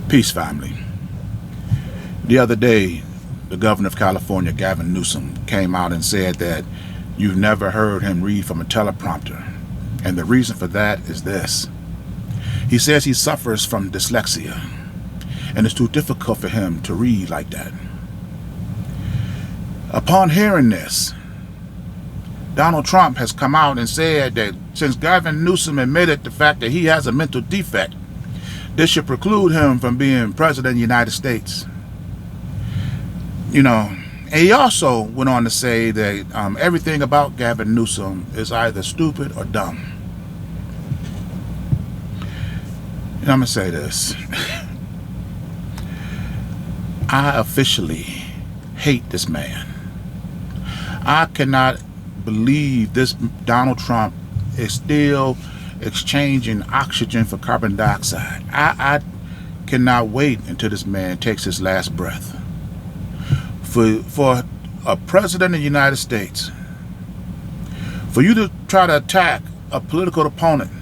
Peace, family. The other day, the governor of California, Gavin Newsom, came out and said that you've never heard him read from a teleprompter. And the reason for that is this. He says he suffers from dyslexia, and it's too difficult for him to read like that. Upon hearing this, Donald Trump has come out and said that since Gavin Newsom admitted the fact that he has a mental defect, this should preclude him from being president of the United States. And he also went on to say that everything about Gavin Newsom is either stupid or dumb. And I'm going to say this. I officially hate this man. I cannot believe this Donald Trump is still exchanging oxygen for carbon dioxide. I cannot wait until this man takes his last breath. For a president of the United States, for you to try to attack a political opponent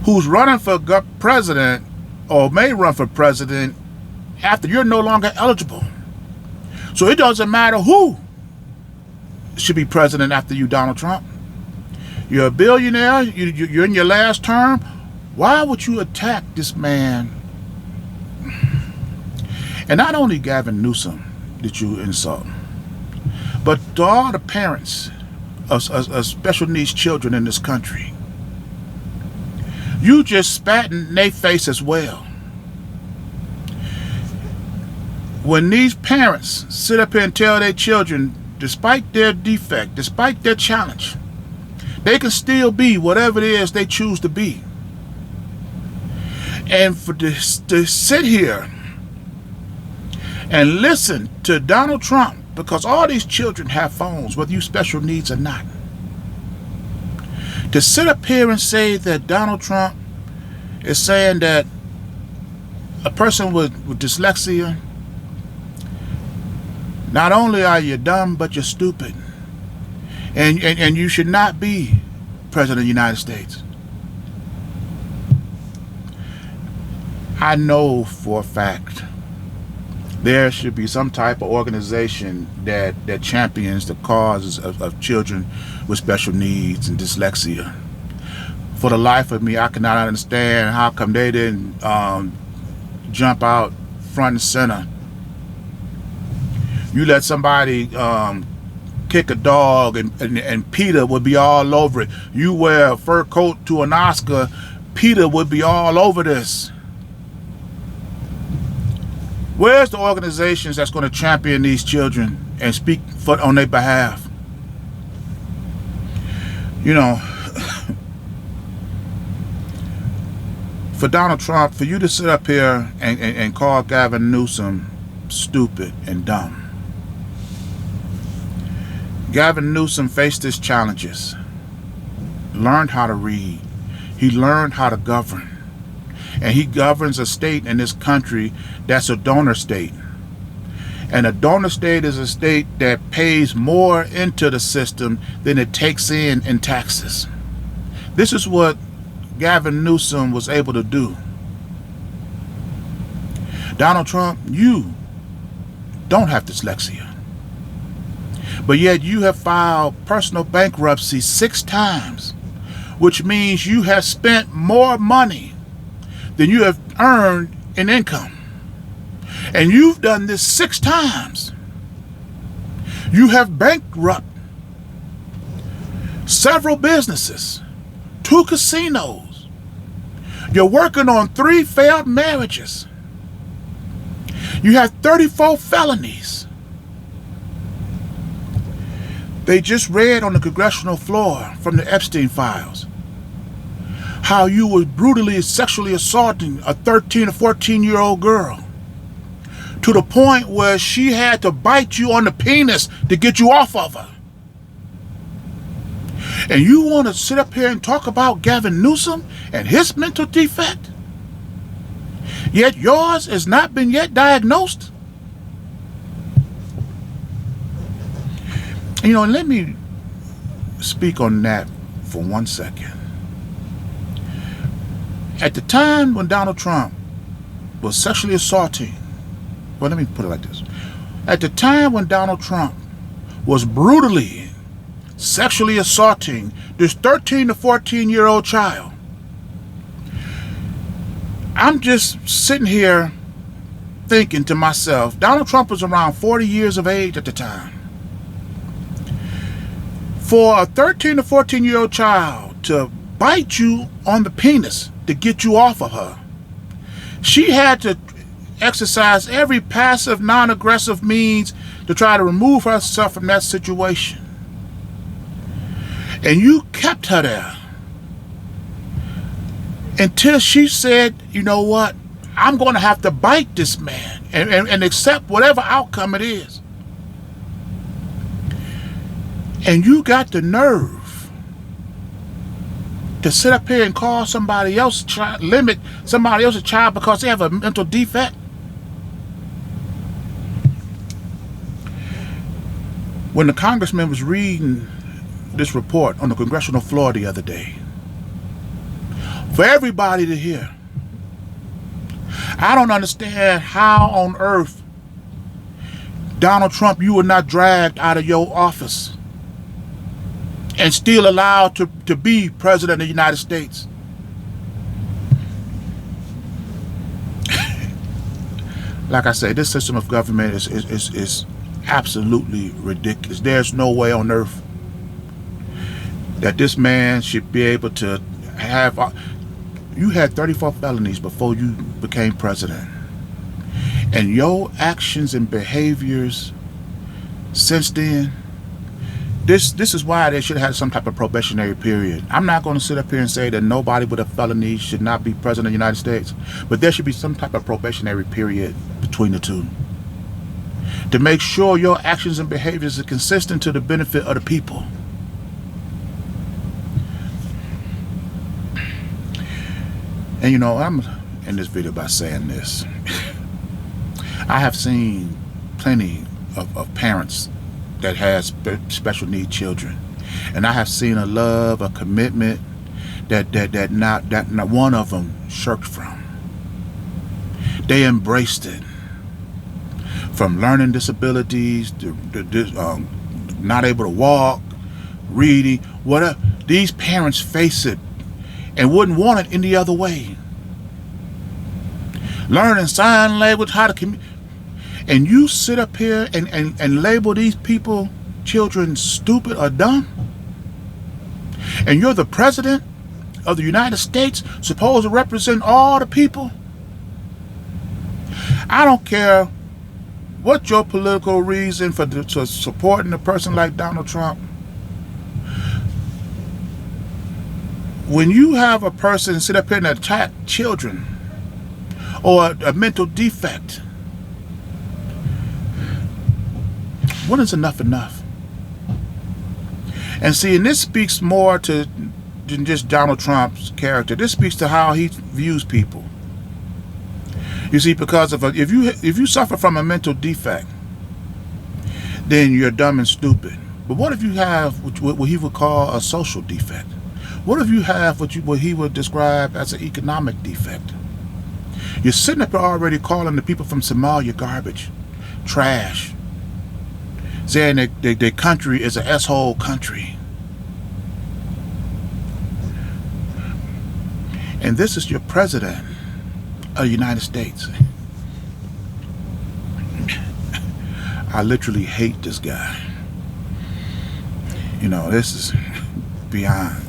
who's running for president or may run for president after you're no longer eligible. So it doesn't matter who should be president after you, Donald Trump. You're a billionaire, you're in your last term. Why would you attack this man? And not only Gavin Newsom did you insult, but to all the parents of special needs children in this country. You just spat in their face as well. When these parents sit up here and tell their children, despite their defect, despite their challenge, they can still be whatever it is they choose to be. And for this, to sit here and listen to Donald Trump, because all these children have phones, whether you special needs or not, to sit up here and say that Donald Trump is saying that a person with dyslexia, not only are you dumb, but you're stupid. And you should not be president of the United States. I know for a fact there should be some type of organization that champions the causes of children with special needs and dyslexia. For the life of me, I cannot understand how come they didn't jump out front and center. You let somebody kick a dog and PETA would be all over it. You wear a fur coat to an Oscar, PETA would be all over this. Where's the organizations that's going to champion these children and speak on their behalf? For Donald Trump, for you to sit up here and call Gavin Newsom stupid and dumb. Gavin Newsom faced his challenges, learned how to read, he learned how to govern, and he governs a state in this country that's a donor state. And a donor state is a state that pays more into the system than it takes in taxes. This is what Gavin Newsom was able to do. Donald Trump, you don't have dyslexia. But yet you have filed personal bankruptcy 6 times, which means you have spent more money than you have earned in income. And you've done this 6 times. You have bankrupted several businesses, 2 casinos. You're working on 3 failed marriages. You have 34 felonies. They just read on the congressional floor from the Epstein files how you were brutally sexually assaulting a 13 or 14-year-old girl to the point where she had to bite you on the penis to get you off of her. And you want to sit up here and talk about Gavin Newsom and his mental defect? Yet yours has not been yet diagnosed? Let me speak on that for 1 second. At the time when Donald Trump was sexually assaulting, well, let me put it like this. At the time when Donald Trump was brutally sexually assaulting this 13 to 14-year-old child, I'm just sitting here thinking to myself, Donald Trump was around 40 years of age at the time. For a 13 to 14-year-old child to bite you on the penis to get you off of her, she had to exercise every passive, non-aggressive means to try to remove herself from that situation. And you kept her there until she said, you know what, I'm going to have to bite this man and accept whatever outcome it is. And you got the nerve to sit up here and call somebody else, limit somebody else's child because they have a mental defect? When the congressman was reading this report on the congressional floor the other day, for everybody to hear, I don't understand how on earth, Donald Trump, you were not dragged out of your office and still allowed to be president of the United States. Like I say, this system of government is absolutely ridiculous. There's no way on earth that this man should be able to have... You had 34 felonies before you became president. And your actions and behaviors since then, this is why they should have had some type of probationary period. I'm not going to sit up here and say that nobody with a felony should not be president of the United States, but there should be some type of probationary period between the two to make sure your actions and behaviors are consistent to the benefit of the people. And you know, I'm in this video by saying this. I have seen plenty of parents that has special needs children, and I have seen a love, a commitment that not one of them shirked from. They embraced it. From learning disabilities to not able to walk, reading, whatever. These parents face it and wouldn't want it any other way. Learning sign language, how to communicate. And you sit up here and label these people, children, stupid or dumb? And you're the president of the United States, supposed to represent all the people? I don't care what your political reason for supporting a person like Donald Trump. When you have a person sit up here and attack children or a mental defect, when is enough enough? And see, and this speaks more to than just Donald Trump's character. This speaks to how he views people. You see, because if you suffer from a mental defect, then you're dumb and stupid. But what if you have what he would call a social defect? What if you have what he would describe as an economic defect? You're sitting up there already calling the people from Somalia garbage, trash, saying that their country is an S-hole country. And this is your president of the United States. I literally hate this guy. You know, this is beyond.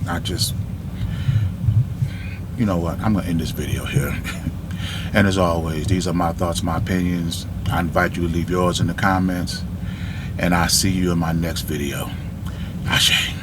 You know what, I'm going to end this video here. And as always, these are my thoughts, my opinions. I invite you to leave yours in the comments. And I'll see you in my next video. Ashe.